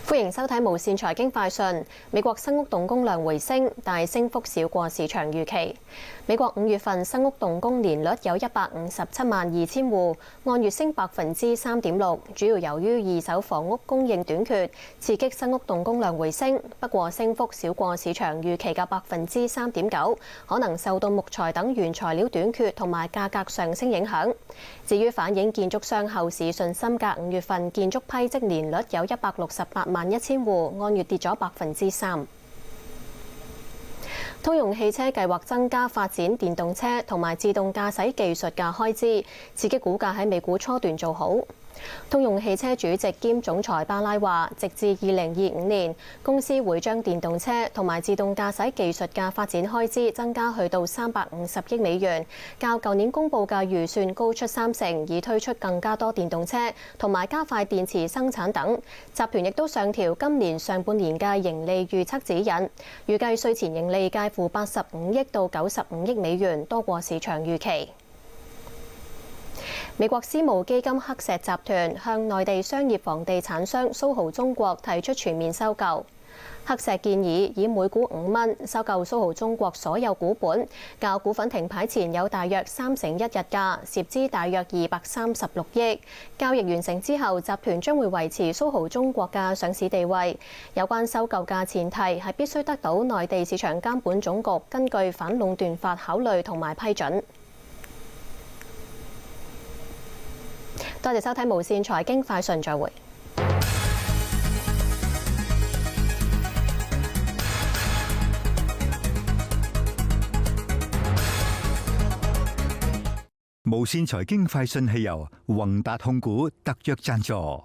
歡迎收睇無線財經快訊。美國新屋動工量回升，但升幅少過市場預期。美國5月份新屋動工年率有157萬2千戶，按月升3.6%，主要由於二手房屋供應短缺，刺激新屋動工量回升。不過升幅少過市場預期嘅3.9%，可能受到木材等原材料短缺同埋價格上升影響。至於反映建築商後市信心嘅5月份建築批則年率有168萬1千戶，按月跌咗3%。通用汽車計劃增加發展電動車同埋自動駕駛技術嘅開支，刺激股價喺美股初段做好。通用汽車主席兼總裁巴拉話，直至2025年，公司會將電動車同埋自動駕駛技術嘅發展開支增加去到350億美元，較舊年公佈嘅預算高出30%，以推出更加多電動車同埋加快電池生產等。集團亦都上調今年上半年嘅盈利預測指引，預計稅前盈利介乎85億到95億美元，多過市場預期。美國私募基金黑石集團向內地商業房地產商蘇豪中國提出全面收購。黑石建議以每股5蚊收購蘇豪中國所有股本，較股份停牌前有大約1/3日價，涉資大約236億。交易完成之後，集團將會維持蘇豪中國嘅上市地位。有關收購嘅前提係必須得到內地市場監管總局根據反壟斷法考慮同埋批准。多謝收睇無線財經快訊，再會。無線財經快訊係由宏達控股特約贊助。